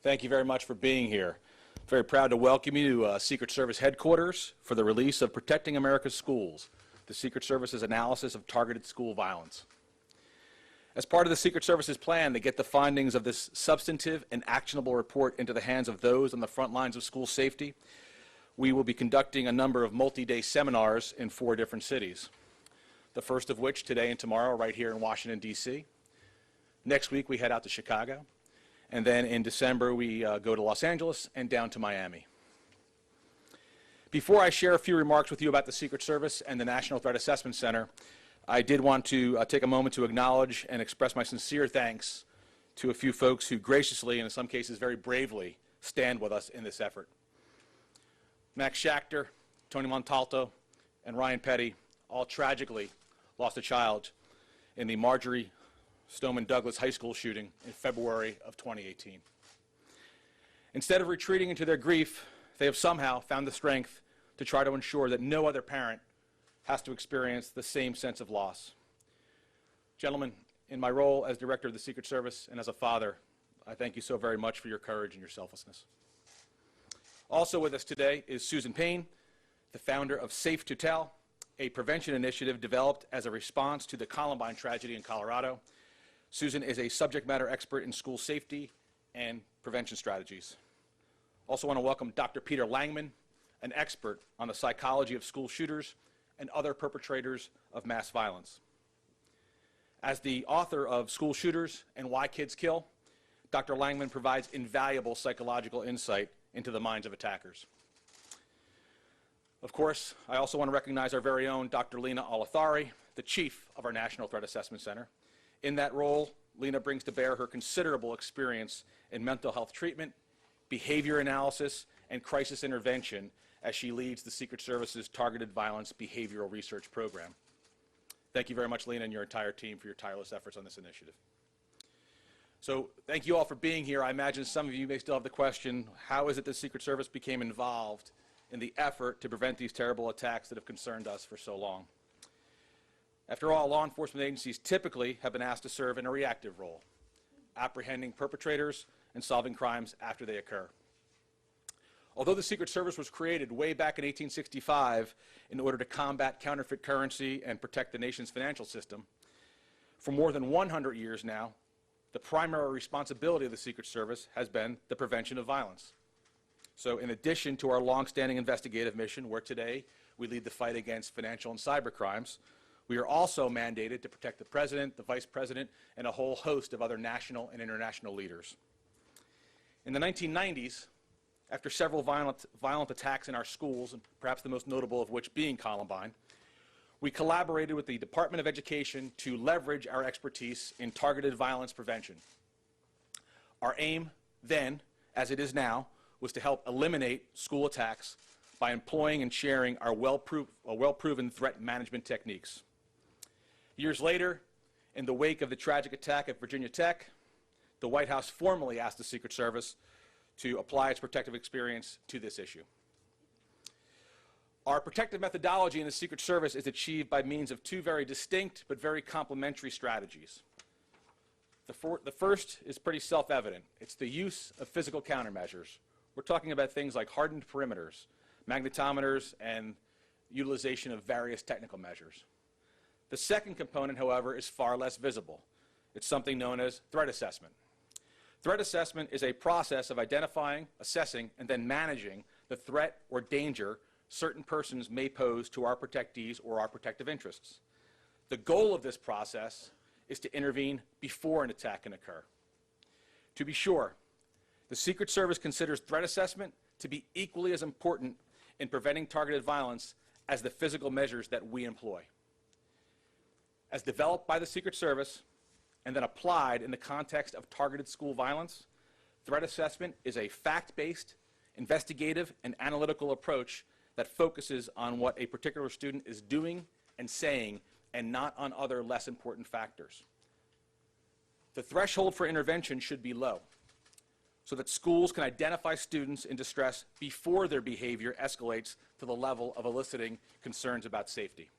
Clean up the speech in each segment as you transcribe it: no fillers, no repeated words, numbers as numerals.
Thank you very much for being here. Very proud to welcome you to Secret Service headquarters for the release of Protecting America's Schools, the Secret Service's analysis of targeted school violence. As part of the Secret Service's plan to get the findings of this substantive and actionable report into the hands of those on the front lines of school safety, we will be conducting a number of multi-day seminars in 4 different cities. The first of which, today and tomorrow, right here in Washington, D.C. Next week, we head out to Chicago. And then in December, we go to Los Angeles and down to Miami. Before I share a few remarks with you about the Secret Service and the National Threat Assessment Center, I did want to take a moment to acknowledge and express my sincere thanks to a few folks who graciously, and in some cases very bravely, stand with us in this effort. Max Schachter, Tony Montalto, and Ryan Petty all tragically lost a child in the Marjorie Stoneman Douglas High School shooting in February of 2018. Instead of retreating into their grief, they have somehow found the strength to try to ensure that no other parent has to experience the same sense of loss. Gentlemen, in my role as Director of the Secret Service and as a father, I thank you so very much for your courage and your selflessness. Also with us today is Susan Payne, the founder of Safe to Tell, a prevention initiative developed as a response to the Columbine tragedy in Colorado. Susan is a subject matter expert in school safety and prevention strategies. Also want to welcome Dr. Peter Langman, an expert on the psychology of school shooters and other perpetrators of mass violence. As the author of School Shooters and Why Kids Kill, Dr. Langman provides invaluable psychological insight into the minds of attackers. Of course, I also want to recognize our very own Dr. Lena Alathari, the chief of our National Threat Assessment Center. In that role, Lena brings to bear her considerable experience in mental health treatment, behavior analysis, and crisis intervention as she leads the Secret Service's Targeted Violence Behavioral Research Program. Thank you very much, Lena, and your entire team for your tireless efforts on this initiative. So thank you all for being here. I imagine some of you may still have the question, how is it the Secret Service became involved in the effort to prevent these terrible attacks that have concerned us for so long? After all, law enforcement agencies typically have been asked to serve in a reactive role, apprehending perpetrators and solving crimes after they occur. Although the Secret Service was created way back in 1865 in order to combat counterfeit currency and protect the nation's financial system, for more than 100 years now, the primary responsibility of the Secret Service has been the prevention of violence. So in addition to our longstanding investigative mission, where today we lead the fight against financial and cyber crimes, we are also mandated to protect the President, the Vice President, and a whole host of other national and international leaders. In the 1990s, after several violent attacks in our schools, and perhaps the most notable of which being Columbine, we collaborated with the Department of Education to leverage our expertise in targeted violence prevention. Our aim then, as it is now, was to help eliminate school attacks by employing and sharing our well-proven threat management techniques. Years later, in the wake of the tragic attack at Virginia Tech, the White House formally asked the Secret Service to apply its protective experience to this issue. Our protective methodology in the Secret Service is achieved by means of 2 very distinct but very complementary strategies. The first is pretty self-evident. It's the use of physical countermeasures. We're talking about things like hardened perimeters, magnetometers, and utilization of various technical measures. The second component, however, is far less visible. It's something known as threat assessment. Threat assessment is a process of identifying, assessing, and then managing the threat or danger certain persons may pose to our protectees or our protective interests. The goal of this process is to intervene before an attack can occur. To be sure, the Secret Service considers threat assessment to be equally as important in preventing targeted violence as the physical measures that we employ. As developed by the Secret Service and then applied in the context of targeted school violence, threat assessment is a fact-based, investigative, and analytical approach that focuses on what a particular student is doing and saying and not on other less important factors. The threshold for intervention should be low so that schools can identify students in distress before their behavior escalates to the level of eliciting concerns about safety.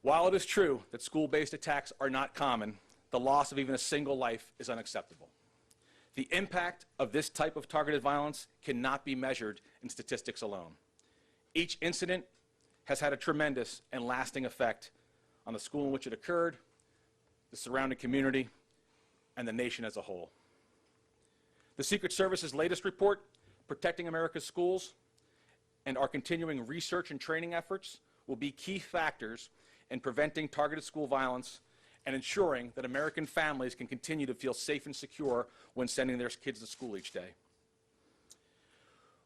While it is true that school-based attacks are not common, the loss of even a single life is unacceptable. The impact of this type of targeted violence cannot be measured in statistics alone. Each incident has had a tremendous and lasting effect on the school in which it occurred, the surrounding community, and the nation as a whole. The Secret Service's latest report, Protecting America's Schools, and our continuing research and training efforts will be key factors in preventing targeted school violence and ensuring that American families can continue to feel safe and secure when sending their kids to school each day.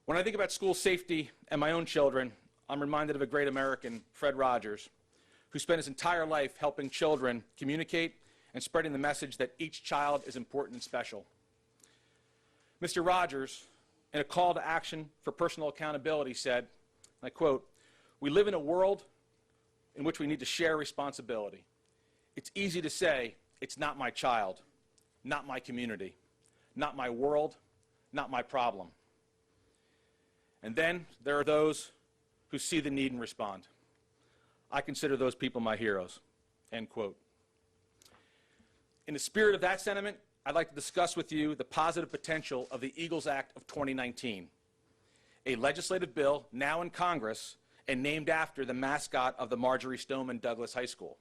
When I think about school safety and my own children, I'm reminded of a great American, Fred Rogers, who spent his entire life helping children communicate and spreading the message that each child is important and special. Mr. Rogers, in a call to action for personal accountability, said, and I quote, "We live in a world in which we need to share responsibility. It's easy to say, it's not my child, not my community, not my world, not my problem. And then there are those who see the need and respond. I consider those people my heroes," end quote. In the spirit of that sentiment, I'd like to discuss with you the positive potential of the Eagles Act of 2019, a legislative bill now in Congress and named after the mascot of the Marjorie Stoneman Douglas High School.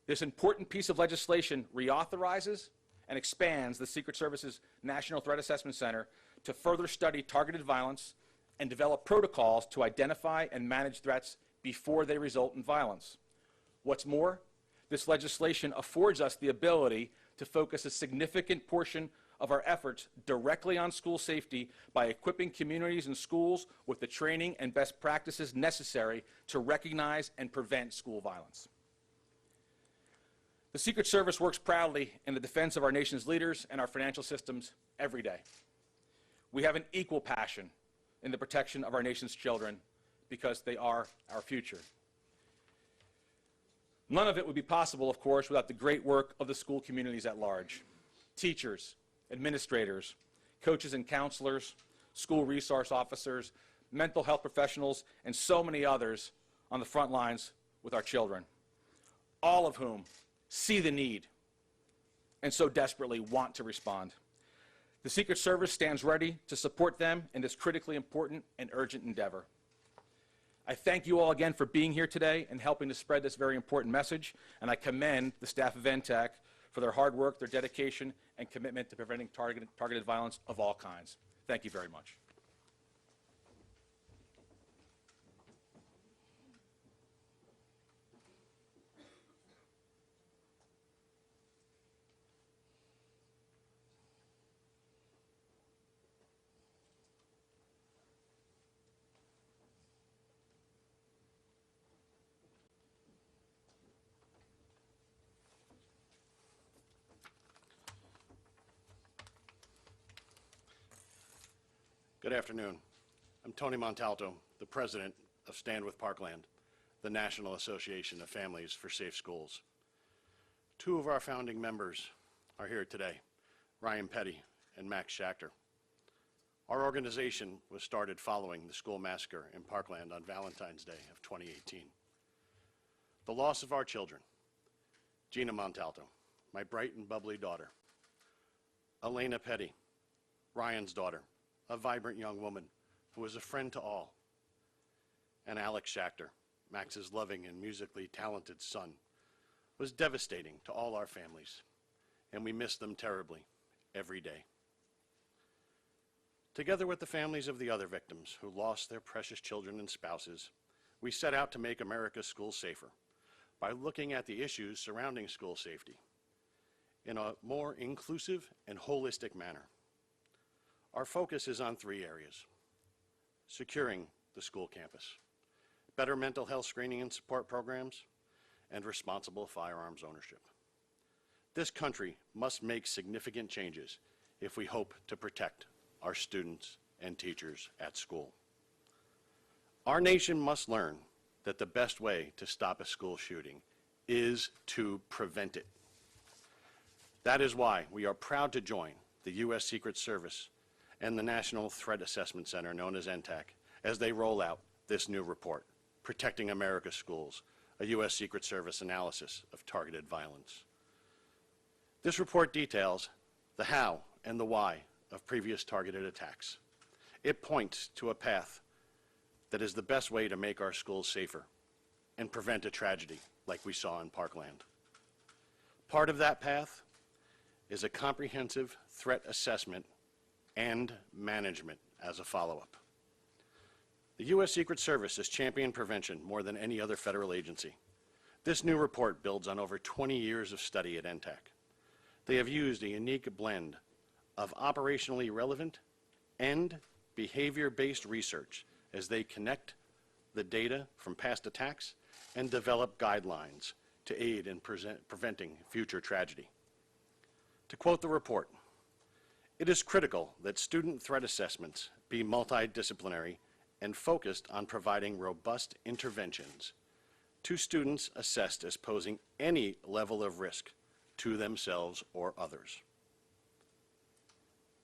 This important piece of legislation reauthorizes and expands the Secret Service's National Threat Assessment Center to further study targeted violence and develop protocols to identify and manage threats before they result in violence. What's more, this legislation affords us the ability to focus a significant portion of our efforts directly on school safety by equipping communities and schools with the training and best practices necessary to recognize and prevent school violence. The Secret Service works proudly in the defense of our nation's leaders and our financial systems every day. We have an equal passion in the protection of our nation's children because they are our future. None of it would be possible, of course, without the great work of the school communities at large. Teachers, administrators, coaches and counselors, school resource officers, mental health professionals, and so many others on the front lines with our children, all of whom see the need and so desperately want to respond. The Secret Service stands ready to support them in this critically important and urgent endeavor. I thank you all again for being here today and helping to spread this very important message, and I commend the staff of NTAC for their hard work, their dedication, and commitment to preventing targeted violence of all kinds. Thank you very much. Good afternoon. I'm Tony Montalto, the president of Stand With Parkland, the National Association of Families for Safe Schools. Two of our founding members are here today, Ryan Petty and Max Schachter. Our organization was started following the school massacre in Parkland on Valentine's Day of 2018. The loss of our children, Gina Montalto, my bright and bubbly daughter, Elena Petty, Ryan's daughter, a vibrant young woman who was a friend to all, and Alex Schachter, Max's loving and musically talented son, was devastating to all our families, and we miss them terribly every day. Together with the families of the other victims who lost their precious children and spouses, we set out to make America's schools safer by looking at the issues surrounding school safety in a more inclusive and holistic manner. Our focus is on three areas: securing the school campus, better mental health screening and support programs, and responsible firearms ownership. This country must make significant changes if we hope to protect our students and teachers at school. Our nation must learn that the best way to stop a school shooting is to prevent it. That is why we are proud to join the U.S. Secret Service and the National Threat Assessment Center, known as NTAC, as they roll out this new report, Protecting America's Schools, a U.S. Secret Service analysis of targeted violence. This report details the how and the why of previous targeted attacks. It points to a path that is the best way to make our schools safer and prevent a tragedy like we saw in Parkland. Part of that path is a comprehensive threat assessment and management as a follow-up. The U.S. Secret Service has championed prevention more than any other federal agency. This new report builds on over 20 years of study at NTAC. They have used a unique blend of operationally relevant and behavior-based research as they connect the data from past attacks and develop guidelines to aid in preventing future tragedy. To quote the report, "It is critical that student threat assessments be multidisciplinary and focused on providing robust interventions to students assessed as posing any level of risk to themselves or others."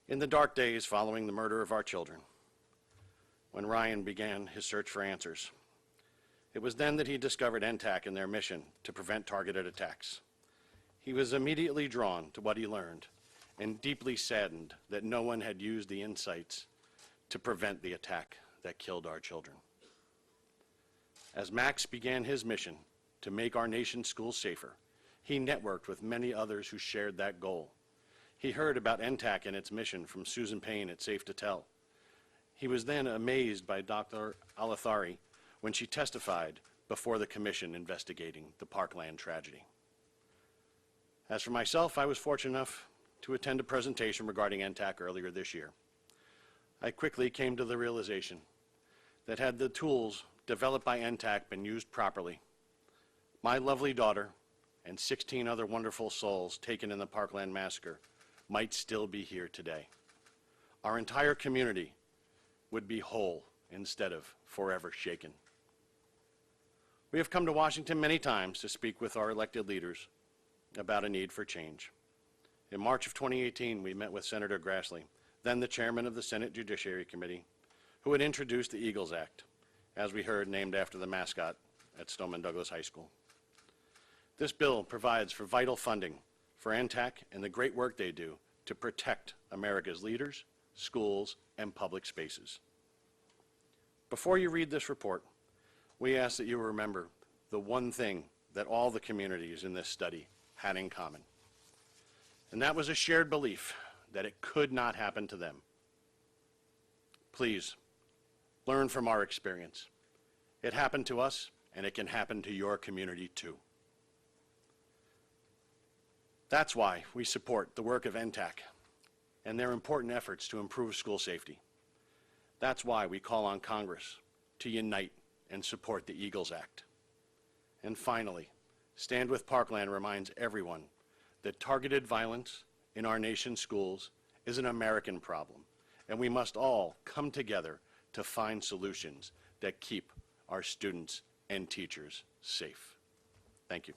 In the dark days following the murder of our children, when Ryan began his search for answers, it was then that he discovered NTAC and their mission to prevent targeted attacks. He was immediately drawn to what he learned and deeply saddened that no one had used the insights to prevent the attack that killed our children. As Max began his mission to make our nation's schools safer, he networked with many others who shared that goal. He heard about NTAC and its mission from Susan Payne at Safe to Tell. He was then amazed by Dr. Alathari when she testified before the commission investigating the Parkland tragedy. As for myself, I was fortunate enough to attend a presentation regarding NTAC earlier this year. I quickly came to the realization that had the tools developed by NTAC been used properly, my lovely daughter and 16 other wonderful souls taken in the Parkland massacre might still be here today. Our entire community would be whole instead of forever shaken. We have come to Washington many times to speak with our elected leaders about a need for change. In March of 2018, we met with Senator Grassley, then the chairman of the Senate Judiciary Committee, who had introduced the Eagles Act, as we heard, named after the mascot at Stoneman Douglas High School. This bill provides for vital funding for NTAC and the great work they do to protect America's leaders, schools, and public spaces. Before you read this report, we ask that you remember the one thing that all the communities in this study had in common, and that was a shared belief that it could not happen to them. Please, learn from our experience. It happened to us, and it can happen to your community too. That's why we support the work of NTAC and their important efforts to improve school safety. That's why we call on Congress to unite and support the Eagles Act. And finally, Stand with Parkland reminds everyone that targeted violence in our nation's schools is an American problem, and we must all come together to find solutions that keep our students and teachers safe. Thank you.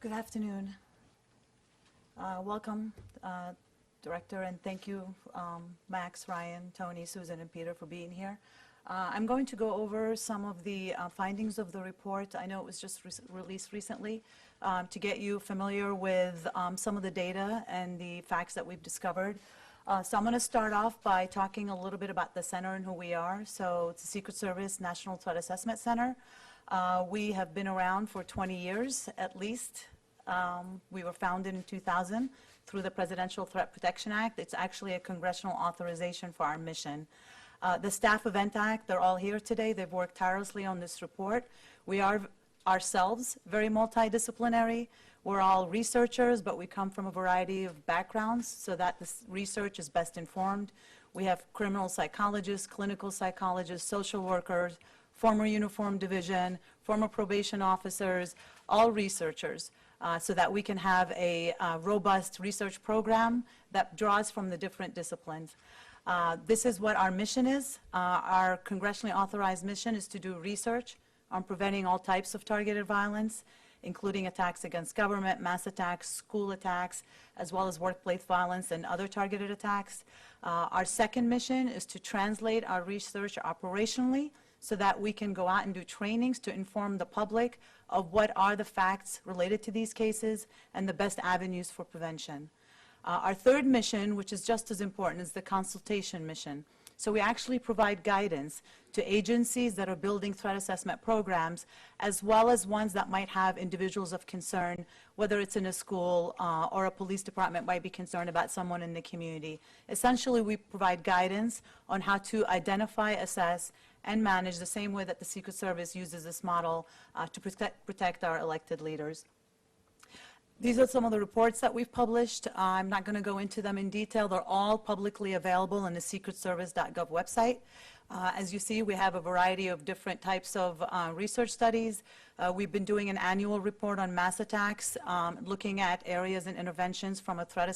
Good afternoon. Welcome, Director, and thank you, Max, Ryan, Tony, Susan, and Peter for being here. I'm going to go over some of the findings of the report. I know it was just released recently to get you familiar with some of the data and the facts that we've discovered. So I'm going to start off by talking a little bit about the center and who we are. So it's the Secret Service National Threat Assessment Center. We have been around for 20 years at least. We were founded in 2000 through the Presidential Threat Protection Act. It's actually a congressional authorization for our mission. The staff of NTAC, they're all here today. They've worked tirelessly on this report. We are ourselves very multidisciplinary. We're all researchers, but we come from a variety of backgrounds so that this research is best informed. We have criminal psychologists, clinical psychologists, social workers, former uniform division, former probation officers, all researchers, so that we can have a robust research program that draws from the different disciplines. This is what our mission is. Our congressionally authorized mission is to do research on preventing all types of targeted violence. including attacks against government, mass attacks, school attacks, as well as workplace violence and other targeted attacks. Our second mission is to translate our research operationally so that we can go out and do trainings to inform the public of what are the facts related to these cases and the best avenues for prevention. Our third mission, which is just as important, is the consultation mission. So we actually provide guidance to agencies that are building threat assessment programs, as well as ones that might have individuals of concern, whether it's in a school or a police department might be concerned about someone in the community. Essentially, we provide guidance on how to identify, assess, and manage the same way that the Secret Service uses this model to protect our elected leaders. These are some of the reports that we've published. I'm not going to go into them in detail. They're all publicly available on the secretservice.gov website. As you see, we have a variety of different types of research studies. We've been doing an annual report on mass attacks, looking at areas and interventions from a threat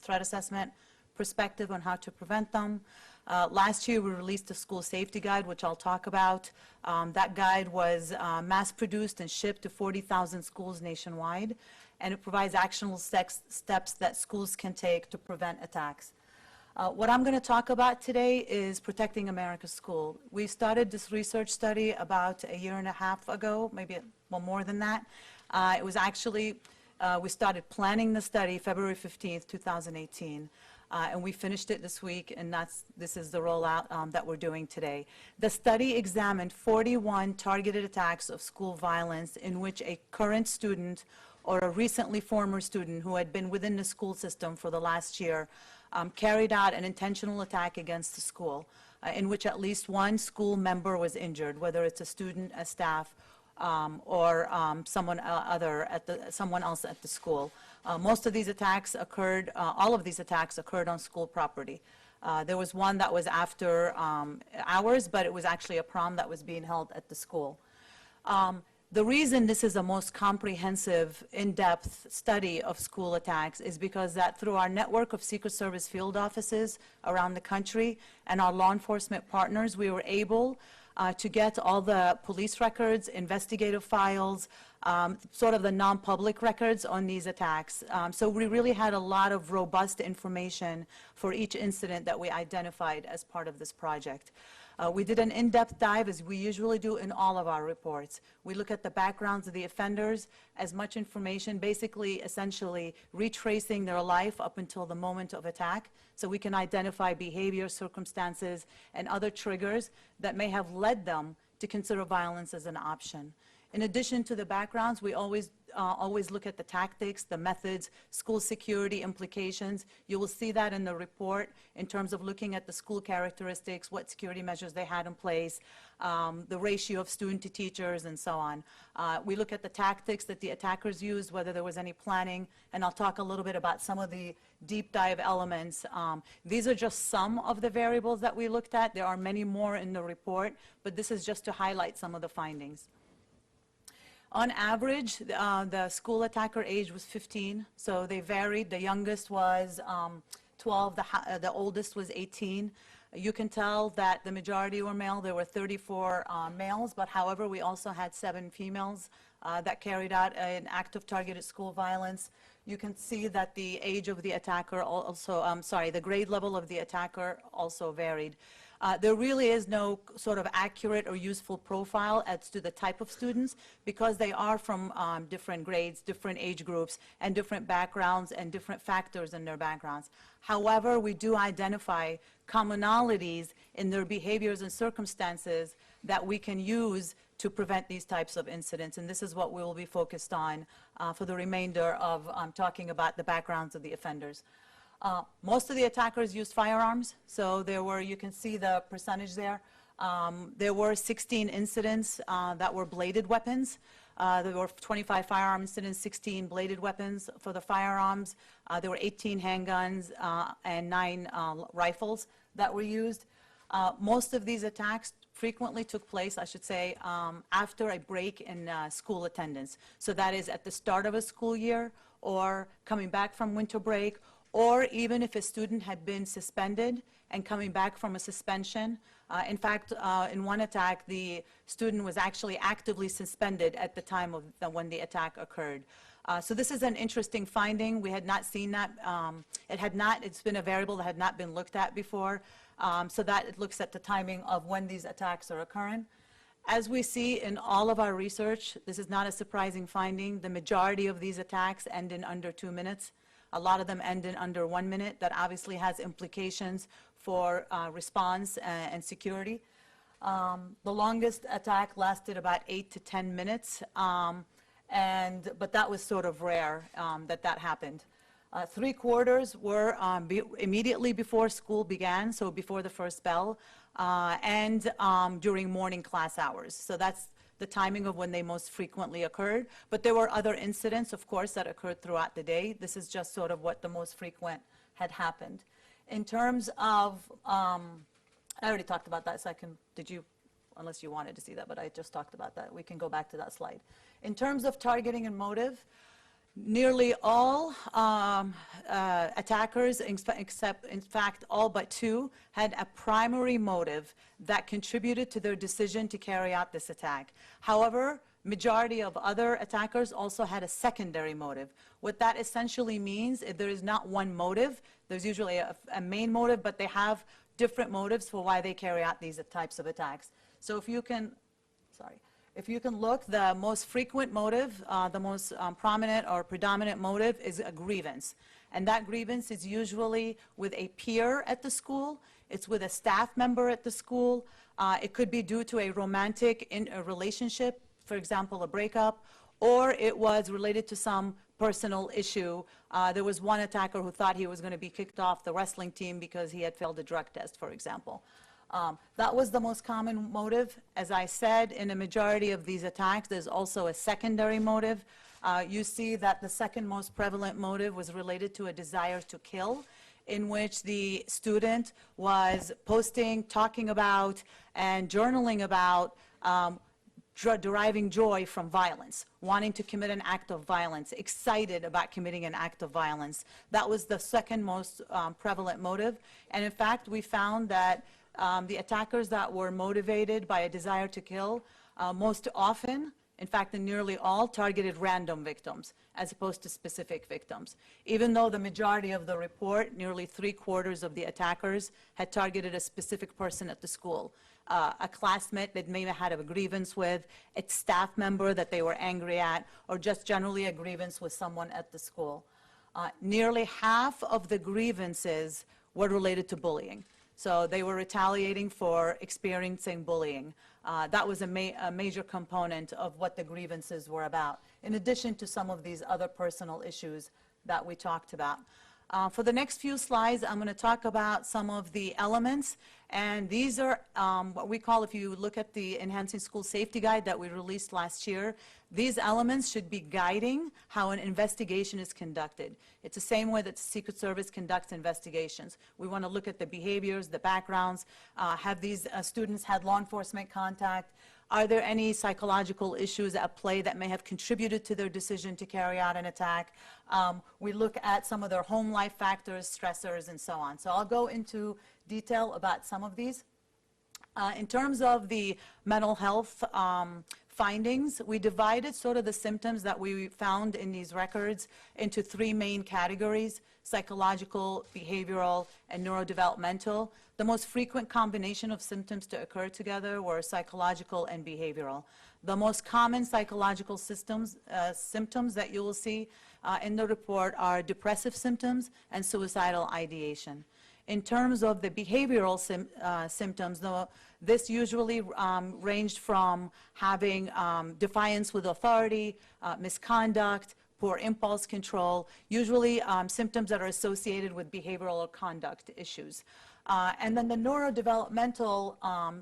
assessment perspective on how to prevent them. Last year, we released a school safety guide, which I'll talk about. That guide was mass-produced and shipped to 40,000 schools nationwide, and it provides actionable steps that schools can take to prevent attacks. What I'm going to talk about today is protecting America's school. We started this research study about a year and a half ago, maybe more than that. It was actually, we started planning the study February 15th, 2018. And we finished it this week, and this is the rollout that we're doing today. The study examined 41 targeted attacks of school violence in which a current student or a recently former student who had been within the school system for the last year carried out an intentional attack against the school in which at least one school member was injured, whether it's a student, a staff, or someone else at the school. Most of these attacks occurred, all of these attacks occurred on school property. There was one that was after hours, but it was actually a prom that was being held at the school. The reason this is a most comprehensive, in-depth study of school attacks is because that through our network of Secret Service field offices around the country and our law enforcement partners, we were able to get all the police records, investigative files, sort of the non-public records on these attacks. So we really had a lot of robust information for each incident that we identified as part of this project. We did an in-depth dive, as we usually do in all of our reports. We look at the backgrounds of the offenders, as much information, basically, essentially, retracing their life up until the moment of attack, so we can identify behavior, circumstances, and other triggers that may have led them to consider violence as an option. In addition to the backgrounds, we always look at the tactics, the methods, school security implications. You will see that in the report in terms of looking at the school characteristics, what security measures they had in place, the ratio of student to teachers, and so on. We look at the tactics that the attackers used, whether there was any planning, and I'll talk a little bit about some of the deep dive elements. These are just some of the variables that we looked at. There are many more in the report, but this is just to highlight some of the findings. On average, the school attacker age was 15, so they varied. The youngest was 12, the oldest was 18. You can tell that the majority were male. There were 34 males, but however, we also had 7 females that carried out an act of targeted school violence. You can see that the age of the attacker also, the grade level of the attacker also varied. There really is no sort of accurate or useful profile as to the type of students because they are from different grades, different age groups, and different backgrounds and different factors in their backgrounds. However, we do identify commonalities in their behaviors and circumstances that we can use to prevent these types of incidents, and this is what we will be focused on for the remainder of talking about the backgrounds of the offenders. Most of the attackers used firearms, so there were, you can see the percentage there. There were 16 incidents that were bladed weapons. There were 25 firearm incidents, 16 bladed weapons for the firearms. There were 18 handguns and 9 rifles that were used. Most of these attacks frequently took place, I should say, after a break in school attendance. So that is at the start of a school year or coming back from winter break or even if a student had been suspended and coming back from a suspension. In fact, in one attack, the student was actually actively suspended at the time of when the attack occurred. So this is an interesting finding. We had not seen that. It's been a variable that had not been looked at before. So that it looks at the timing of when these attacks are occurring. As we see in all of our research, this is not a surprising finding. The majority of these attacks end in under 2 minutes. A lot of them end in under 1 minute. That obviously has implications for response and security. The longest attack lasted about 8 to 10 minutes, but that was sort of rare that happened. 3/4 were immediately before school began, so before the first bell, and during morning class hours. So that's the timing of when they most frequently occurred. But there were other incidents, of course, that occurred throughout the day. This is just sort of what the most frequent had happened. In terms of, I already talked about that, so unless you wanted to see that, but I just talked about that. We can go back to that slide. In terms of targeting and motive, nearly all attackers, except in fact all but 2, had a primary motive that contributed to their decision to carry out this attack. However, majority of other attackers also had a secondary motive. What that essentially means, if there is not one motive, there's usually a main motive, but they have different motives for why they carry out these types of attacks. So if you can look, the most frequent motive, the most prominent or predominant motive is a grievance. And that grievance is usually with a peer at the school. It's with a staff member at the school. It could be due to a romantic relationship, for example, a breakup, or it was related to some personal issue. There was one attacker who thought he was going to be kicked off the wrestling team because he had failed a drug test, for example. That was the most common motive. As I said, in a majority of these attacks, there's also a secondary motive. You see that the second most prevalent motive was related to a desire to kill, in which the student was posting, talking about, and journaling about deriving joy from violence, wanting to commit an act of violence, excited about committing an act of violence. That was the second most prevalent motive. And in fact, we found that the attackers that were motivated by a desire to kill most often, in fact, in nearly all, targeted random victims as opposed to specific victims. Even though the majority of the report, nearly 3/4 of the attackers, had targeted a specific person at the school. A classmate that maybe had a grievance with, a staff member that they were angry at, or just generally a grievance with someone at the school. Nearly half of the grievances were related to bullying. So they were retaliating for experiencing bullying. That was a major component of what the grievances were about, in addition to some of these other personal issues that we talked about. For the next few slides, I'm going to talk about some of the elements, and these are what we call, if you look at the Enhancing School Safety Guide that we released last year, these elements should be guiding how an investigation is conducted. It's the same way that the Secret Service conducts investigations. We want to look at the behaviors, the backgrounds, have these students had law enforcement contact, are there any psychological issues at play that may have contributed to their decision to carry out an attack? We look at some of their home life factors, stressors, and so on. So I'll go into detail about some of these. In terms of the mental health findings, we divided sort of the symptoms that we found in these records into 3 main categories: psychological, behavioral, and neurodevelopmental. The most frequent combination of symptoms to occur together were psychological and behavioral. The most common psychological symptoms that you will see in the report are depressive symptoms and suicidal ideation. In terms of the behavioral symptoms, this usually ranged from having defiance with authority, misconduct, poor impulse control, usually symptoms that are associated with behavioral or conduct issues. And then the neurodevelopmental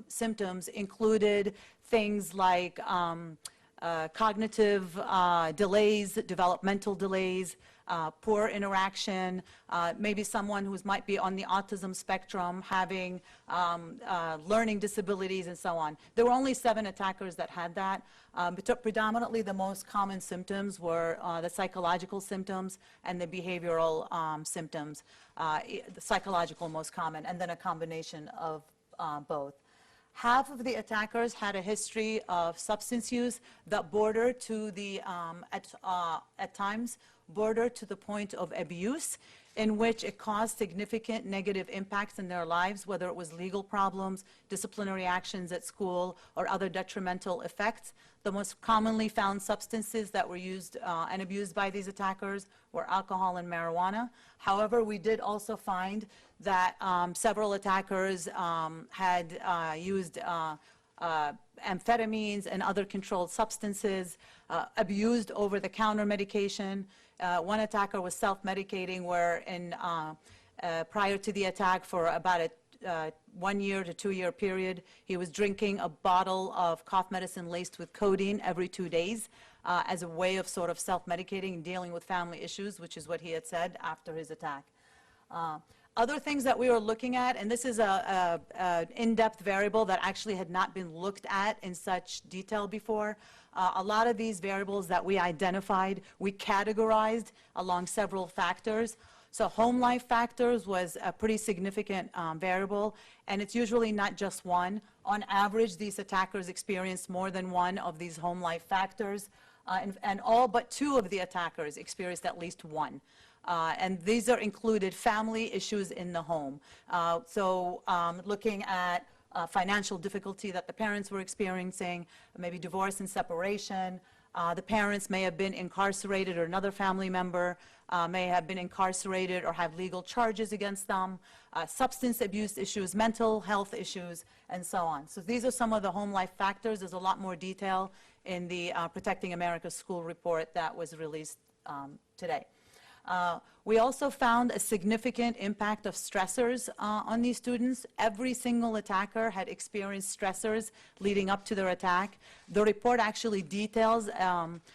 symptoms included things like cognitive delays, developmental delays, poor interaction, maybe someone who might be on the autism spectrum having learning disabilities and so on. There were only 7 attackers that had that. But predominantly the most common symptoms were the psychological symptoms and the behavioral symptoms, the psychological most common, and then a combination of both. Half of the attackers had a history of substance use that bordered to the, at times, bordered to the point of abuse, in which it caused significant negative impacts in their lives, whether it was legal problems, disciplinary actions at school, or other detrimental effects. The most commonly found substances that were used and abused by these attackers were alcohol and marijuana. However, we did also find that several attackers had used amphetamines and other controlled substances, abused over-the-counter medication. One attacker was self-medicating, where prior to the attack, for about a 1 year to 2 year period, he was drinking a bottle of cough medicine laced with codeine every 2 days as a way of sort of self-medicating and dealing with family issues, which is what he had said after his attack. Other things that we were looking at, and this is an in-depth variable that actually had not been looked at in such detail before. A lot of these variables that we identified, we categorized along several factors. So home life factors was a pretty significant variable, and it's usually not just one. On average, these attackers experienced more than one of these home life factors, and all but 2 of the attackers experienced at least one. And these are included family issues in the home. Looking at financial difficulty that the parents were experiencing, maybe divorce and separation. The parents may have been incarcerated, or another family member may have been incarcerated or have legal charges against them, substance abuse issues, mental health issues, and so on. So these are some of the home life factors. There's a lot more detail in the Protecting America's School report that was released today. We also found a significant impact of stressors on these students. Every single attacker had experienced stressors leading up to their attack. The report actually details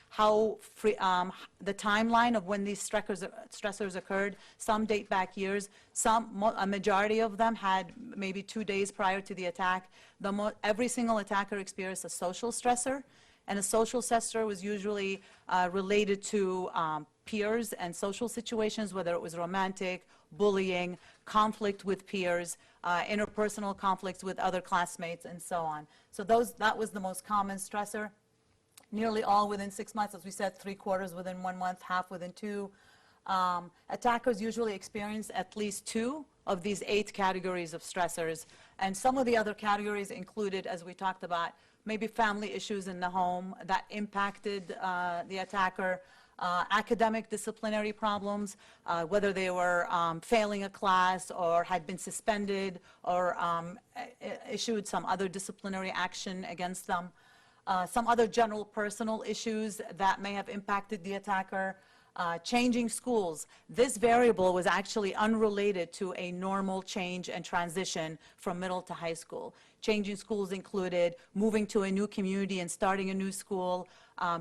how the timeline of when these stressors occurred. Some date back years. A majority of them had maybe 2 days prior to the attack. Every single attacker experienced a social stressor, and a social stressor was usually related to peers and social situations, whether it was romantic, bullying, conflict with peers, interpersonal conflicts with other classmates, and so on. So that was the most common stressor. Nearly all within 6 months, as we said, 3/4 within 1 month, half within 2. Attackers usually experience at least 2 of these 8 categories of stressors. And some of the other categories included, as we talked about, maybe family issues in the home that impacted the attacker, academic disciplinary problems, whether they were failing a class or had been suspended or issued some other disciplinary action against them, some other general personal issues that may have impacted the attacker, changing schools. This variable was actually unrelated to a normal change and transition from middle to high school. Changing schools included moving to a new community and starting a new school,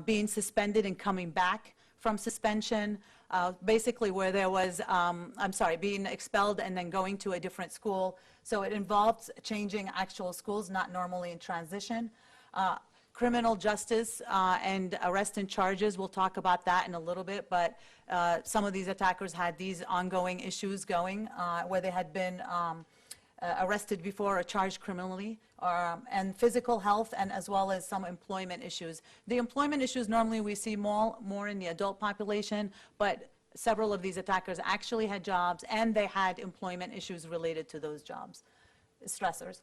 being suspended and coming back from suspension, basically where there was, being expelled and then going to a different school. So it involved changing actual schools, not normally in transition. Criminal justice and arrest and charges, we'll talk about that in a little bit, but some of these attackers had these ongoing issues going where they had been arrested before or charged criminally, and physical health, and as well as some employment issues. The employment issues normally we see more in the adult population, but several of these attackers actually had jobs and they had employment issues related to those jobs, stressors.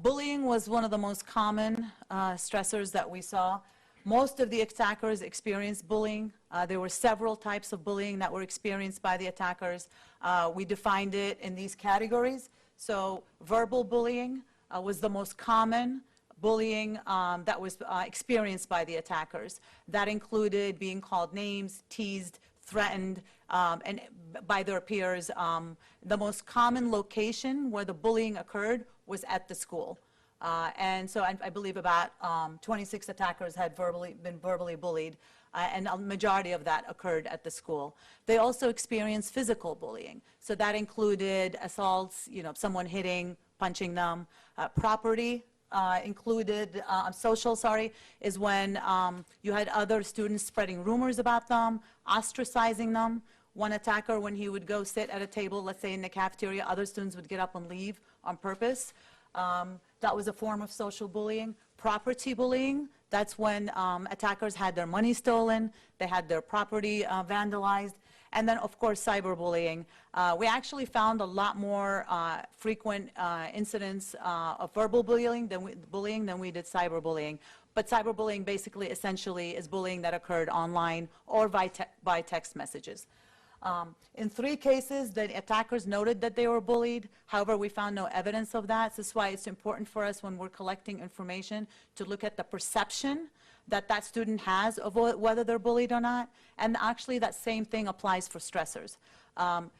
Bullying was one of the most common stressors that we saw. Most of the attackers experienced bullying. There were several types of bullying that were experienced by the attackers. We defined it in these categories. So verbal bullying was the most common bullying that was experienced by the attackers. That included being called names, teased, threatened, and by their peers. The most common location where the bullying occurred was at the school. And so I believe about 26 attackers had been verbally bullied, and a majority of that occurred at the school. They also experienced physical bullying. So that included assaults, someone hitting, punching them. Property included, is when you had other students spreading rumors about them, ostracizing them. One attacker, when he would go sit at a table, let's say in the cafeteria, other students would get up and leave on purpose. That was a form of social bullying. Property bullying, that's when attackers had their money stolen, they had their property vandalized. And then, of course, cyberbullying. We actually found a lot more frequent incidents of verbal bullying than we did cyberbullying. But cyberbullying basically, essentially, is bullying that occurred online or by text messages. In 3 cases, the attackers noted that they were bullied. However, we found no evidence of that. This is why it's important for us when we're collecting information to look at the perception that that student has of whether they're bullied or not. And actually, that same thing applies for stressors.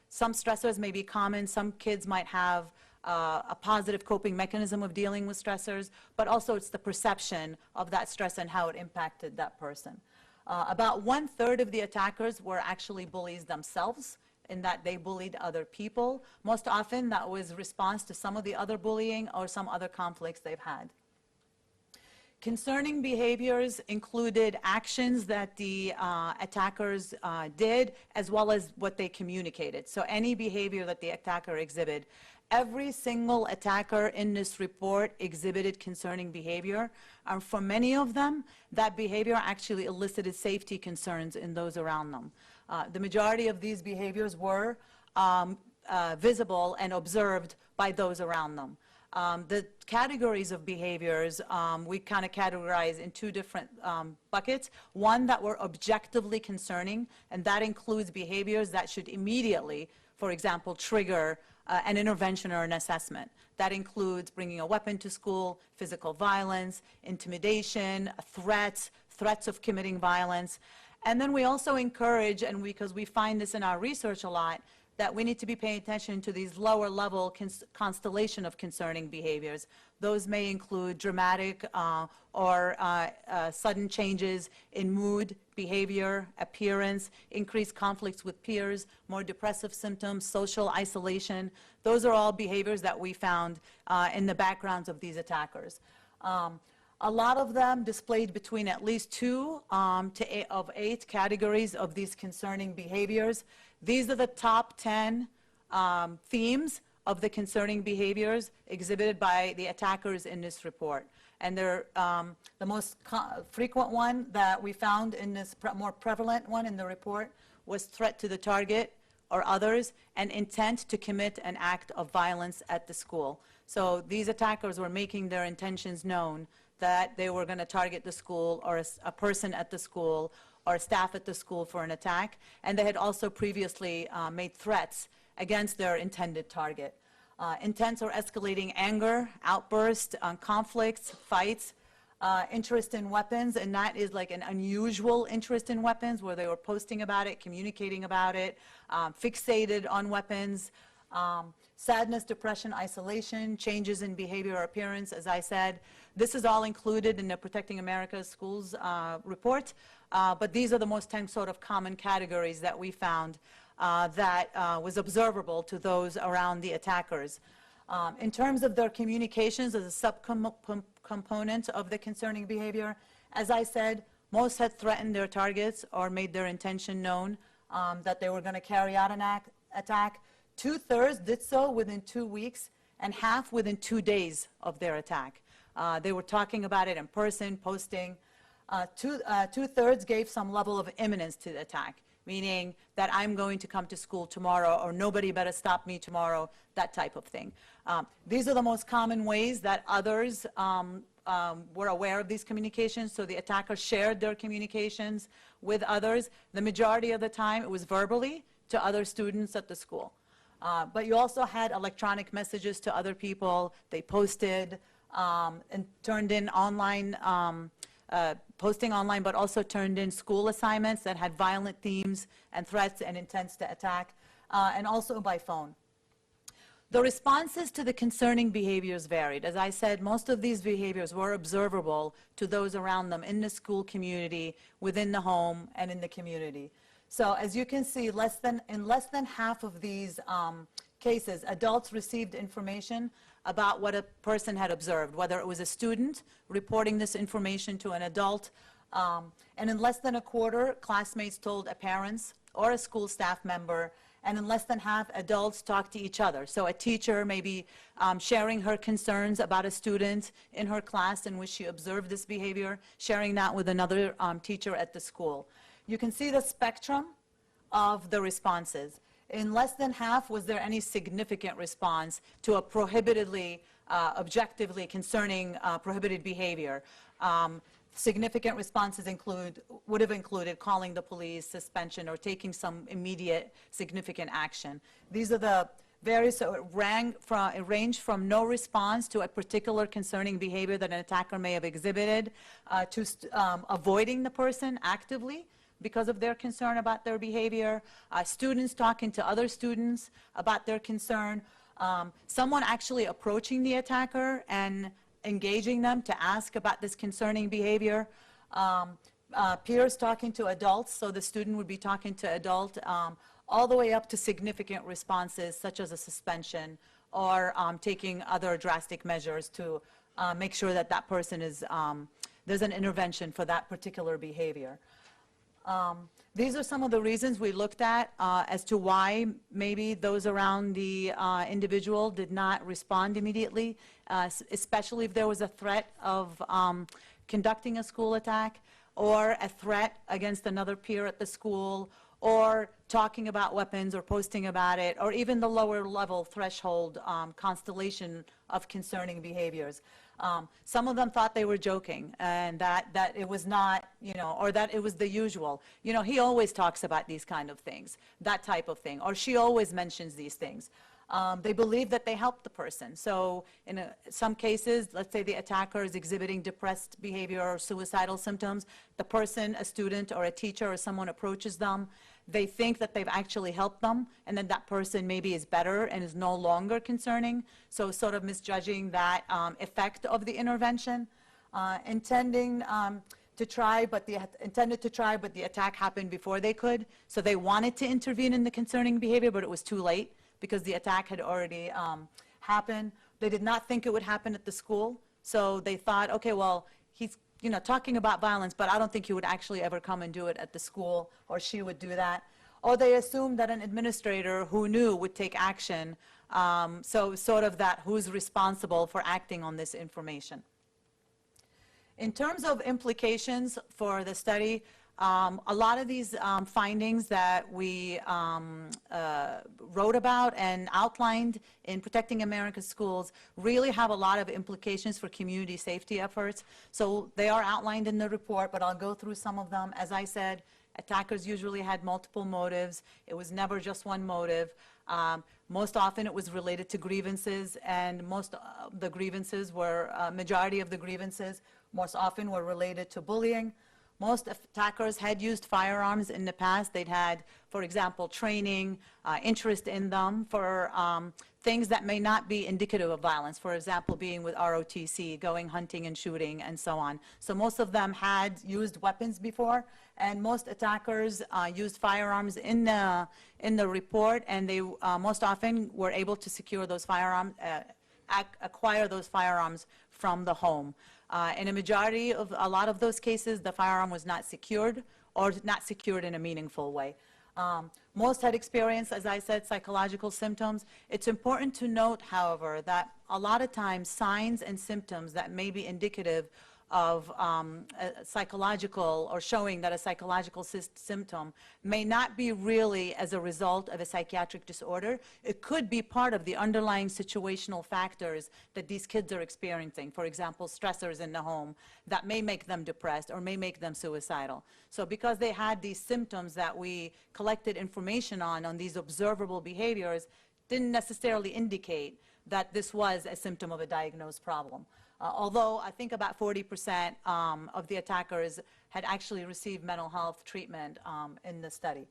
Some stressors may be common. Some kids might have a positive coping mechanism of dealing with stressors, but also it's the perception of that stress and how it impacted that person. About 1/3 of the attackers were actually bullies themselves, in that they bullied other people. Most often, that was response to some of the other bullying or some other conflicts they've had. Concerning behaviors included actions that the attackers did, as well as what they communicated. So any behavior that the attacker exhibited. Every single attacker in this report exhibited concerning behavior. For many of them, that behavior actually elicited safety concerns in those around them. The majority of these behaviors were visible and observed by those around them. The categories of behaviors we kind of categorize in 2 different buckets. One that were objectively concerning, and that includes behaviors that should immediately, for example, trigger an intervention or an assessment. That includes bringing a weapon to school, physical violence, intimidation, threats of committing violence. And then we also encourage, and because we find this in our research a lot, that we need to be paying attention to these lower level constellation of concerning behaviors. Those may include dramatic or sudden changes in mood, behavior, appearance, increased conflicts with peers, more depressive symptoms, social isolation. Those are all behaviors that we found in the backgrounds of these attackers. A lot of them displayed between at least 2 of 8 categories of these concerning behaviors. These are the top 10 themes of the concerning behaviors exhibited by the attackers in this report. And they're, the most frequent one that we found in this more prevalent one in the report was threat to the target or others and intent to commit an act of violence at the school. So these attackers were making their intentions known that they were going to target the school or a person at the school or staff at the school for an attack, and they had also previously made threats against their intended target. Intense or escalating anger, outbursts, conflicts, fights, interest in weapons, and that is like an unusual interest in weapons where they were posting about it, communicating about it, fixated on weapons, sadness, depression, isolation, changes in behavior or appearance, as I said. This is all included in the Protecting America's Schools report, but these are the most 10 sort of common categories that we found that was observable to those around the attackers. In terms of their communications as a subcomponent of the concerning behavior, as I said, most had threatened their targets or made their intention known that they were going to carry out an attack. 2/3 did so within 2 weeks, and half within 2 days of their attack. They were talking about it in person, posting. 2/3 gave some level of imminence to the attack, meaning that I'm going to come to school tomorrow or nobody better stop me tomorrow, that type of thing. These are the most common ways that others were aware of these communications, so the attacker shared their communications with others. The majority of the time it was verbally to other students at the school. But you also had electronic messages to other people. They posted and turned in online, posting online, but also turned in school assignments that had violent themes and threats and intents to attack, and also by phone. The responses to the concerning behaviors varied. As I said, most of these behaviors were observable to those around them in the school community, within the home, and in the community. So as you can see, in less than half of these cases, adults received information about what a person had observed, whether it was a student reporting this information to an adult, and in less than a quarter, classmates told a parents or a school staff member, and in less than half, adults talk to each other. So a teacher may be sharing her concerns about a student in her class in which she observed this behavior, sharing that with another teacher at the school. You can see the spectrum of the responses. In less than half, was there any significant response to a prohibitedly, objectively concerning prohibited behavior? Significant responses would have included calling the police, suspension, or taking some immediate significant action. These are the various, so it ranged from no response to a particular concerning behavior that an attacker may have exhibited, to avoiding the person actively because of their concern about their behavior, students talking to other students about their concern, someone actually approaching the attacker and engaging them to ask about this concerning behavior, peers talking to adults, so the student would be talking to adult, all the way up to significant responses such as a suspension or taking other drastic measures to make sure that that person is, there's an intervention for that particular behavior. These are some of the reasons we looked at as to why maybe those around the individual did not respond immediately, especially if there was a threat of conducting a school attack or a threat against another peer at the school or talking about weapons or posting about it, or even the lower level threshold constellation of concerning behaviors. Some of them thought they were joking and that it was not, or that it was the usual. He always talks about these kind of things, that type of thing, or she always mentions these things. They believe that they helped the person. So in some cases, let's say the attacker is exhibiting depressed behavior or suicidal symptoms, the person, a student or a teacher or someone approaches them, they think that they've actually helped them, and then that person maybe is better and is no longer concerning, so sort of misjudging that effect of the intervention, intended to try, but the attack happened before they could, so they wanted to intervene in the concerning behavior, but it was too late because the attack had already happened. They did not think it would happen at the school, so they thought, okay, well, he's talking about violence, but I don't think he would actually ever come and do it at the school, or she would do that. Or they assumed that an administrator who knew would take action, so sort of that who's responsible for acting on this information. In terms of implications for the study, a lot of these findings that we wrote about and outlined in Protecting America's Schools really have a lot of implications for community safety efforts. So they are outlined in the report, but I'll go through some of them. As I said, attackers usually had multiple motives. It was never just one motive. Most often it was related to grievances, and most of the grievances were, majority of the grievances most often were related to bullying. Most attackers had used firearms in the past. They'd had, for example, training, interest in them for things that may not be indicative of violence, for example, being with ROTC, going hunting and shooting, and so on. So most of them had used weapons before, and most attackers used firearms in the report, and they most often were able to secure those firearms, acquire those firearms from the home. In a lot of those cases, the firearm was not secured or not secured in a meaningful way. Most had experienced, as I said, psychological symptoms. It's important to note, however, that a lot of times signs and symptoms that may be indicative of psychological, or showing that a psychological symptom may not be really as a result of a psychiatric disorder. It could be part of the underlying situational factors that these kids are experiencing. For example, stressors in the home that may make them depressed or may make them suicidal. So because they had these symptoms that we collected information on these observable behaviors, didn't necessarily indicate that this was a symptom of a diagnosed problem. Although I think about 40% of the attackers had actually received mental health treatment in the study.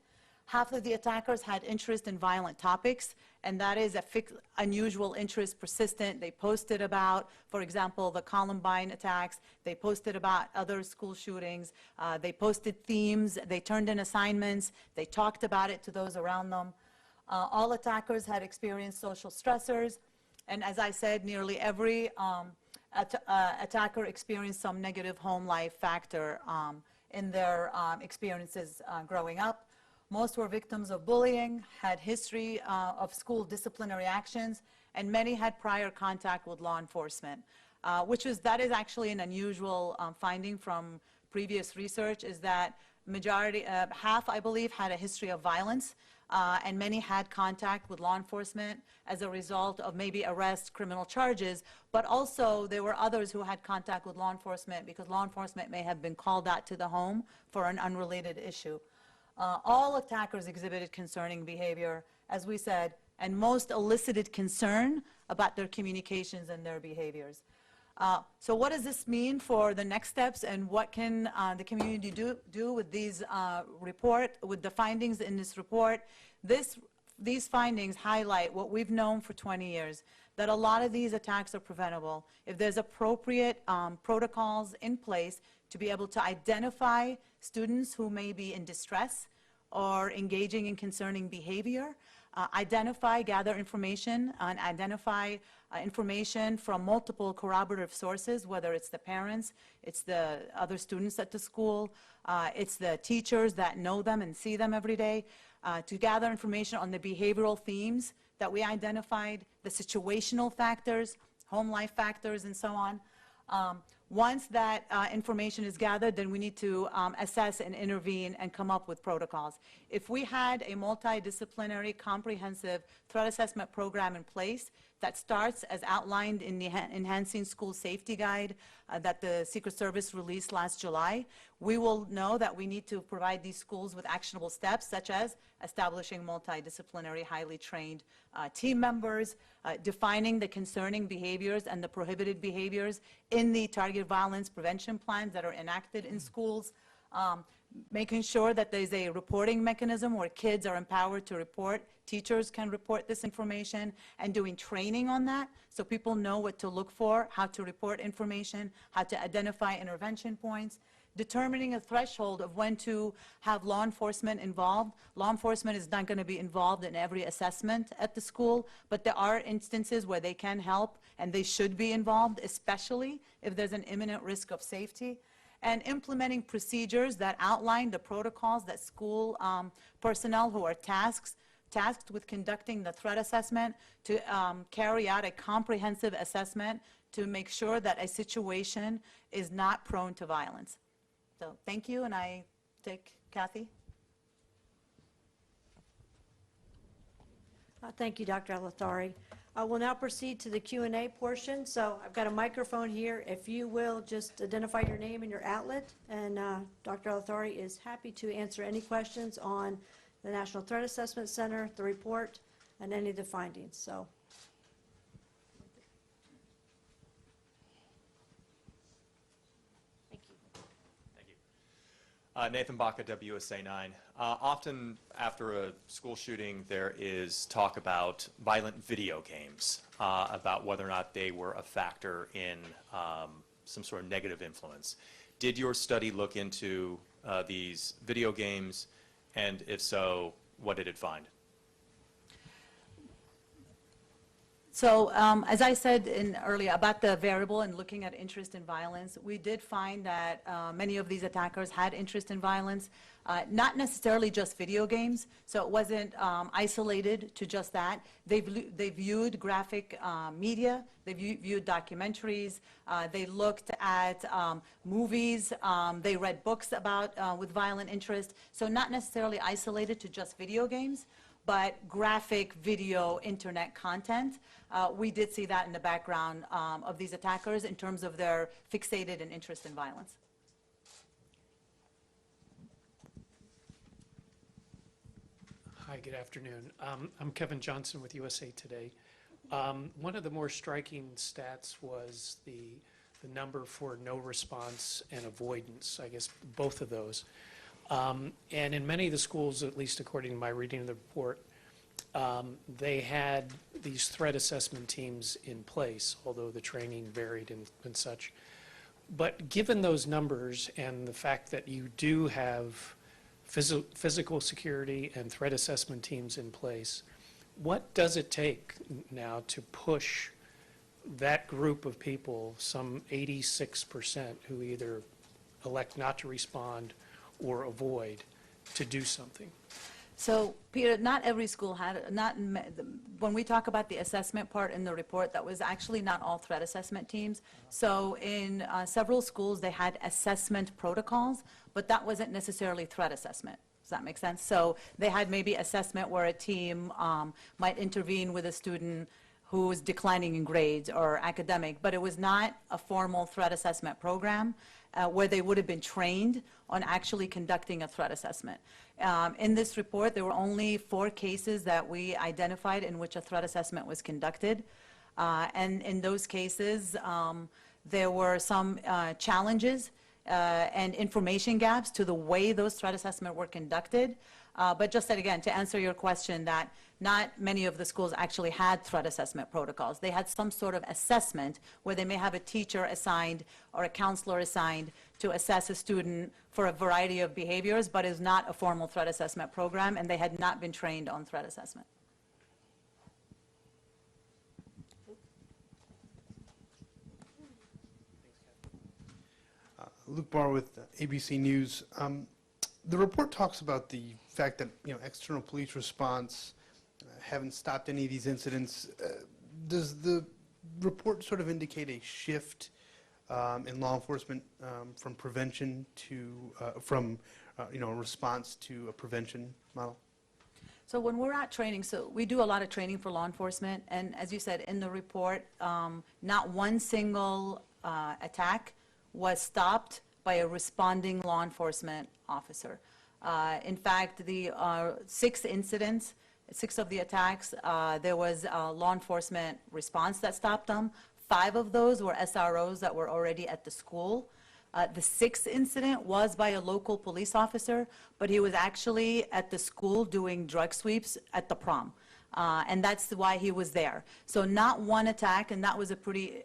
Half of the attackers had interest in violent topics, and that is a unusual interest, persistent. They posted about, for example, the Columbine attacks. They posted about other school shootings. They posted themes. They turned in assignments. They talked about it to those around them. All attackers had experienced social stressors, and as I said, nearly every attacker experienced some negative home life factor in their experiences growing up. Most were victims of bullying, had history of school disciplinary actions, and many had prior contact with law enforcement, that is actually an unusual finding from previous research, is that half, I believe, had a history of violence, and many had contact with law enforcement as a result of maybe arrest, criminal charges, but also there were others who had contact with law enforcement because law enforcement may have been called out to the home for an unrelated issue. All attackers exhibited concerning behavior, as we said, and most elicited concern about their communications and their behaviors. So what does this mean for the next steps, and what can the community do with with the findings in this report? These findings highlight what we've known for 20 years, that a lot of these attacks are preventable if there's appropriate protocols in place to be able to identify students who may be in distress or engaging in concerning behavior, gather information, and identify information from multiple corroborative sources, whether it's the parents, it's the other students at the school, it's the teachers that know them and see them every day, to gather information on the behavioral themes that we identified, the situational factors, home life factors, and so on. Once that information is gathered, then we need to assess and intervene and come up with protocols. If we had a multidisciplinary, comprehensive threat assessment program in place that starts as outlined in the Enhancing School Safety Guide that the Secret Service released last July, we will know that we need to provide these schools with actionable steps, such as establishing multidisciplinary, highly trained team members, defining the concerning behaviors and the prohibited behaviors in the target violence prevention plans that are enacted in schools, making sure that there's a reporting mechanism where kids are empowered to report, teachers can report this information, and doing training on that so people know what to look for, how to report information, how to identify intervention points, determining a threshold of when to have law enforcement involved. Law enforcement is not going to be involved in every assessment at the school, but there are instances where they can help and they should be involved, especially if there's an imminent risk of safety. And implementing procedures that outline the protocols that school personnel who are tasked with conducting the threat assessment to carry out a comprehensive assessment to make sure that a situation is not prone to violence. So thank you, and I take Kathy. Thank you, Dr. Alathari. We'll now proceed to the Q&A portion. So I've got a microphone here. If you will just identify your name and your outlet, and Dr. Alathari is happy to answer any questions on the National Threat Assessment Center, the report, and any of the findings. So. Thank you. Thank you. Nathan Baca, WSA 9. Often after a school shooting, there is talk about violent video games, about whether or not they were a factor in some sort of negative influence. Did your study look into these video games, and if so, what did it find? So as I said earlier about the variable and looking at interest in violence, we did find that many of these attackers had interest in violence, not necessarily just video games, so it wasn't isolated to just that. They viewed graphic media, they viewed documentaries, they looked at movies, they read books about with violent interest, so not necessarily isolated to just video games, but graphic video internet content. We did see that in the background of these attackers in terms of their fixated and interest in violence. Hi, good afternoon. I'm Kevin Johnson with USA Today. One of the more striking stats was the number for no response and avoidance, I guess both of those. And in many of the schools, at least according to my reading of the report, they had these threat assessment teams in place, although the training varied and such. But given those numbers and the fact that you do have physical security and threat assessment teams in place, what does it take now to push that group of people, some 86% who either elect not to respond or avoid, to do something? So, Peter, not every school had, when we talk about the assessment part in the report, that was actually not all threat assessment teams. So in several schools, they had assessment protocols, but that wasn't necessarily threat assessment. Does that make sense? So they had maybe assessment where a team might intervene with a student who was declining in grades or academic, but it was not a formal threat assessment program where they would have been trained on actually conducting a threat assessment. In this report, there were only 4 cases that we identified in which a threat assessment was conducted. And in those cases, there were some challenges and information gaps to the way those threat assessments were conducted. But just that, again, to answer your question, that not many of the schools actually had threat assessment protocols. They had some sort of assessment where they may have a teacher assigned or a counselor assigned to assess a student for a variety of behaviors, but is not a formal threat assessment program, and they had not been trained on threat assessment. Luke Barr with ABC News. The report talks about the fact that external police response haven't stopped any of these incidents. Does the report sort of indicate a shift in law enforcement from prevention to a response to a prevention model? So when we're at training, so we do a lot of training for law enforcement, and as you said in the report, not one single attack was stopped by a responding law enforcement officer. In fact, the 6 incidents, 6 of the attacks, there was a law enforcement response that stopped them. 5 of those were SROs that were already at the school. The 6th incident was by a local police officer, but he was actually at the school doing drug sweeps at the prom. And that's why he was there. So not one attack, and that was a pretty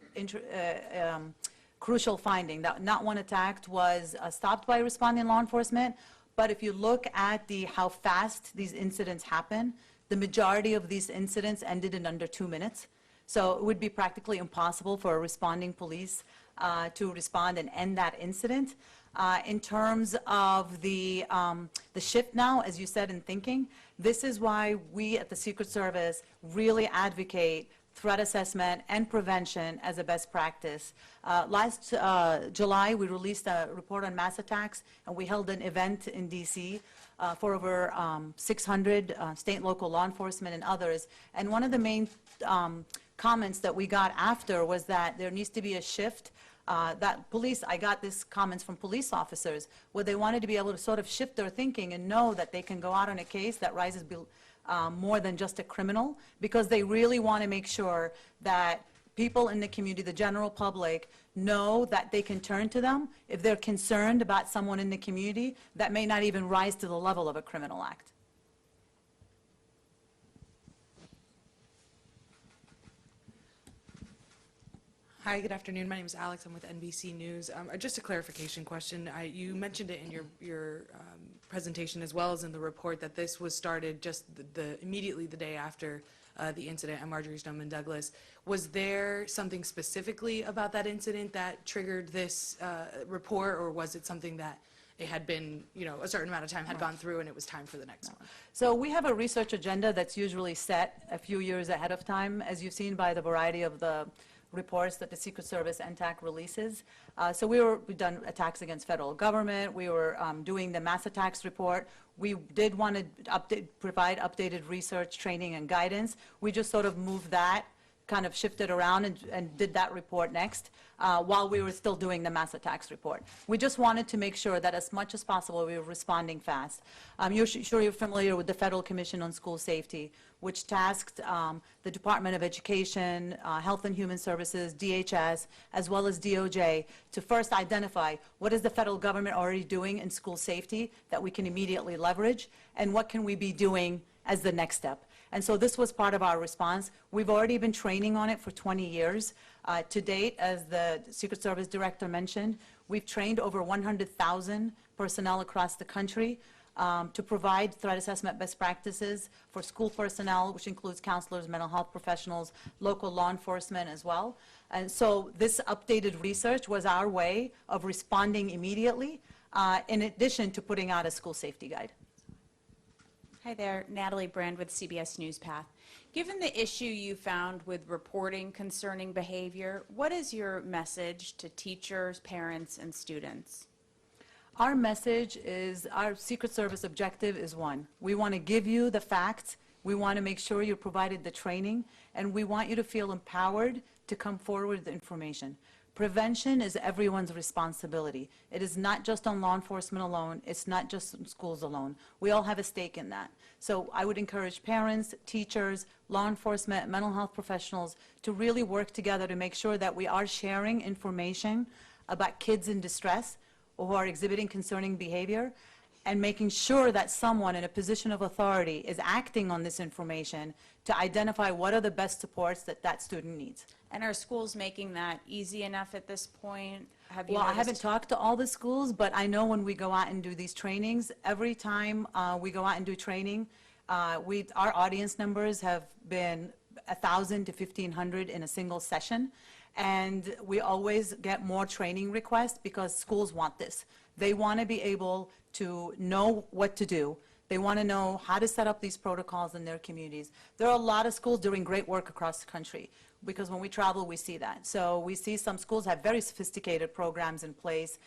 crucial finding, that not one attack was stopped by responding law enforcement. But if you look at how fast these incidents happen, the majority of these incidents ended in under 2 minutes. So it would be practically impossible for a responding police to respond and end that incident. In terms of the shift now, as you said, in thinking, this is why we at the Secret Service really advocate threat assessment and prevention as a best practice. Last July, we released a report on mass attacks, and we held an event in D.C. For over 600 state and local law enforcement and others. And one of the main comments that we got after was that there needs to be a shift. I got these comments from police officers where they wanted to be able to sort of shift their thinking and know that they can go out on a case that rises more than just a criminal, because they really want to make sure that people in the community, the general public, know that they can turn to them if they're concerned about someone in the community that may not even rise to the level of a criminal act. Hi, good afternoon. My name is Alex. I'm with NBC News. Just a clarification question. You mentioned it in your presentation as well as in the report that this was started just immediately the day after the incident at Marjorie Stoneman Douglas. Was there something specifically about that incident that triggered this report, or was it something that it had been, a certain amount of time had gone through and it was time for the next one? So we have a research agenda that's usually set a few years ahead of time, as you've seen by the variety of the reports that the Secret Service NTAC releases. So we've done attacks against federal government. We were doing the mass attacks report. We did want to provide updated research, training, and guidance. We just sort of moved that kind of shifted around and did that report next while we were still doing the mass attacks report. We just wanted to make sure that as much as possible we were responding fast. Sure you're familiar with the Federal Commission on School Safety, which tasked the Department of Education, Health and Human Services, DHS, as well as DOJ to first identify what is the federal government already doing in school safety that we can immediately leverage, and what can we be doing as the next step. And so this was part of our response. We've already been training on it for 20 years. To date, as the Secret Service Director mentioned, we've trained over 100,000 personnel across the country to provide threat assessment best practices for school personnel, which includes counselors, mental health professionals, local law enforcement as well. And so this updated research was our way of responding immediately, in addition to putting out a school safety guide. Hi there, Natalie Brand with CBS News Path. Given the issue you found with reporting concerning behavior, what is your message to teachers, parents, and students? Our message is, our Secret Service objective is one. We want to give you the facts, we want to make sure you're provided the training, and we want you to feel empowered to come forward with the information. Prevention is everyone's responsibility. It is not just on law enforcement alone. It's not just on schools alone. We all have a stake in that. So I would encourage parents, teachers, law enforcement, mental health professionals to really work together to make sure that we are sharing information about kids in distress or who are exhibiting concerning behavior, and making sure that someone in a position of authority is acting on this information to identify what are the best supports that that student needs. And are schools making that easy enough at this point? Have you Well, I noticed? haven't talked to all the schools, but I know when we go out and do these trainings, every time we go out and do training, our audience numbers have been 1,000 to 1,500 in a single session. And we always get more training requests because schools want this. They want to be able to know what to do. They want to know how to set up these protocols in their communities. There are a lot of schools doing great work across the country, because when we travel, we see that. So we see some schools have very sophisticated programs in place,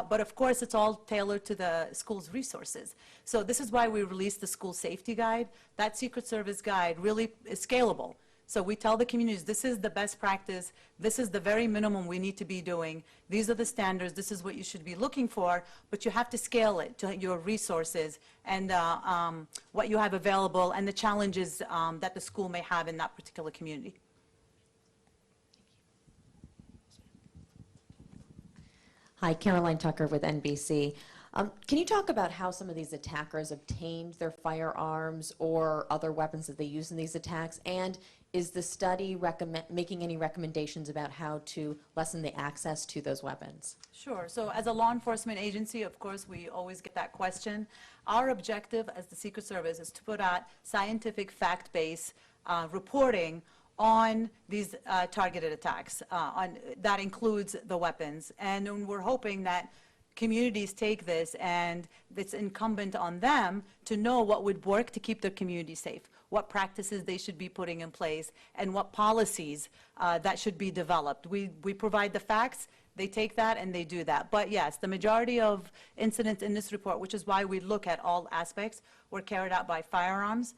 but of course, it's all tailored to the school's resources. So this is why we released the school safety guide. That Secret Service guide really is scalable. So we tell the communities, this is the best practice, this is the very minimum we need to be doing, these are the standards, this is what you should be looking for, but you have to scale it to your resources and what you have available and the challenges that the school may have in that particular community. Hi, Caroline Tucker with NBC. Can you talk about how some of these attackers obtained their firearms or other weapons that they use in these attacks? And is the study making any recommendations about how to lessen the access to those weapons? Sure. So as a law enforcement agency, of course, we always get that question. Our objective as the Secret Service is to put out scientific fact-based reporting on these targeted attacks. That includes the weapons. And we're hoping that communities take this, and it's incumbent on them to know what would work to keep their community safe, what practices they should be putting in place, and what policies that should be developed. We provide the facts, they take that and they do that. But yes, the majority of incidents in this report, which is why we look at all aspects, were carried out by firearms.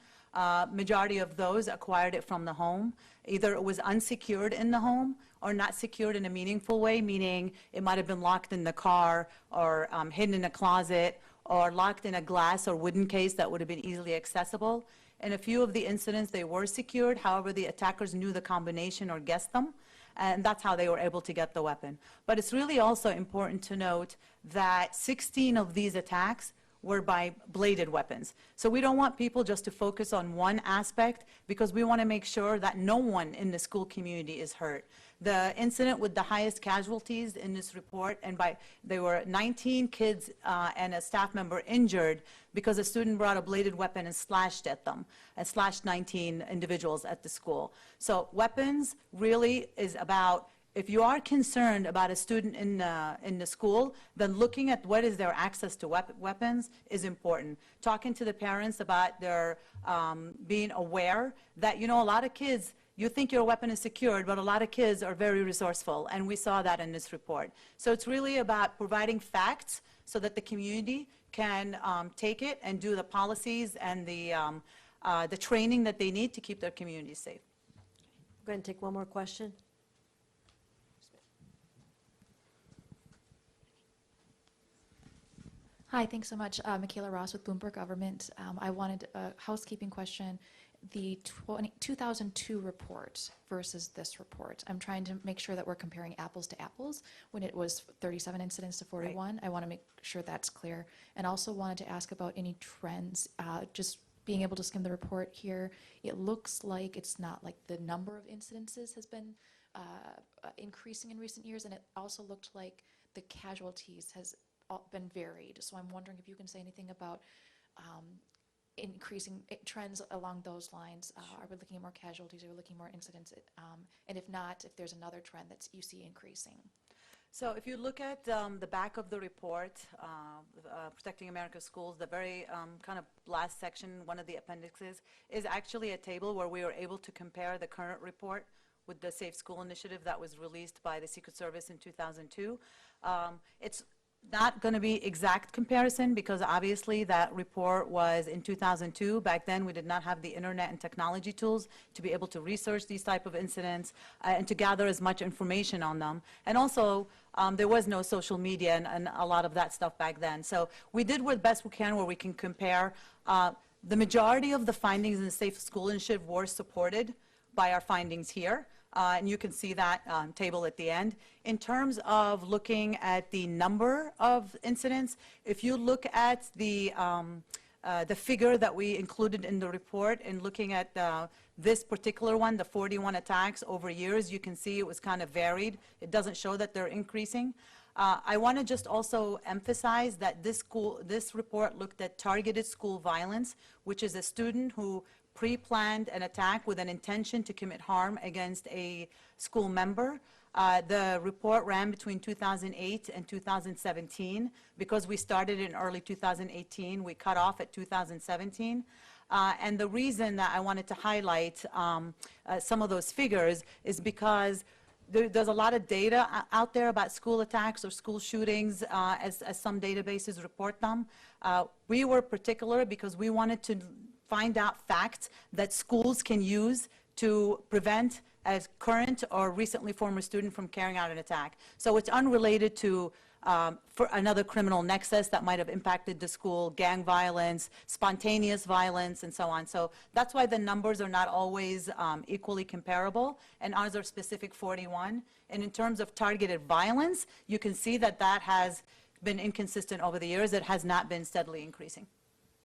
Majority of those acquired it from the home. Either it was unsecured in the home or not secured in a meaningful way, meaning it might have been locked in the car or hidden in a closet or locked in a glass or wooden case that would have been easily accessible. In a few of the incidents, they were secured. However, the attackers knew the combination or guessed them, and that's how they were able to get the weapon. But it's really also important to note that 16 of these attacks were by bladed weapons. So we don't want people just to focus on one aspect, because we want to make sure that no one in the school community is hurt. The incident with the highest casualties in this report, and there were 19 kids and a staff member injured because a student brought a bladed weapon and slashed at them, and slashed 19 individuals at the school. So weapons really is about, if you are concerned about a student in the school, then looking at what is their access to weapons is important. Talking to the parents about their being aware that, you know, a lot of kids, you think your weapon is secured, but a lot of kids are very resourceful, and we saw that in this report. So it's really about providing facts so that the community can take it and do the policies and the training that they need to keep their communities safe. We're going to take one more question. Hi, thanks so much. Michaela Ross with Bloomberg Government. I wanted a housekeeping question. The 2002 report versus this report. I'm trying to make sure that we're comparing apples to apples. When it was 37 incidents to 41, I want to make sure that's clear. And also wanted to ask about any trends. Just being able to skim the report here, it looks like it's not like the number of incidences has been increasing in recent years, and it also looked like the casualties has been varied. So I'm wondering if you can say anything about increasing trends along those lines. Are we looking at more casualties? Are we looking at more incidents? And if not, if there's another trend that you see increasing? So if you look at the back of the report, Protecting America's Schools, the very kind of last section, one of the appendixes, is actually a table where we were able to compare the current report with the Safe School Initiative that was released by the Secret Service in 2002. It's not going to be exact comparison because obviously that report was in 2002. Back then we did not have the internet and technology tools to be able to research these type of incidents and to gather as much information on them. And also there was no social media and a lot of that stuff back then. So we did what best we can where we can compare. The majority of the findings in the Safe School Initiative were supported by our findings here. And you can see that table at the end. In terms of looking at the number of incidents, if you look at the figure that we included in the report and looking at this particular one, the 41 attacks over years, you can see it was kind of varied. It doesn't show that they're increasing. I want to just also emphasize that this report looked at targeted school violence, which is a student who pre-planned an attack with an intention to commit harm against a school member. The report ran between 2008 and 2017. Because we started in early 2018, we cut off at 2017. And the reason that I wanted to highlight some of those figures is because there's a lot of data out there about school attacks or school shootings as some databases report them. We were particular because we wanted to find out facts that schools can use to prevent a current or recently former student from carrying out an attack. So it's unrelated to for another criminal nexus that might have impacted the school, gang violence, spontaneous violence, and so on. So that's why the numbers are not always equally comparable, and ours are specific 41. And in terms of targeted violence, you can see that that has been inconsistent over the years. It has not been steadily increasing.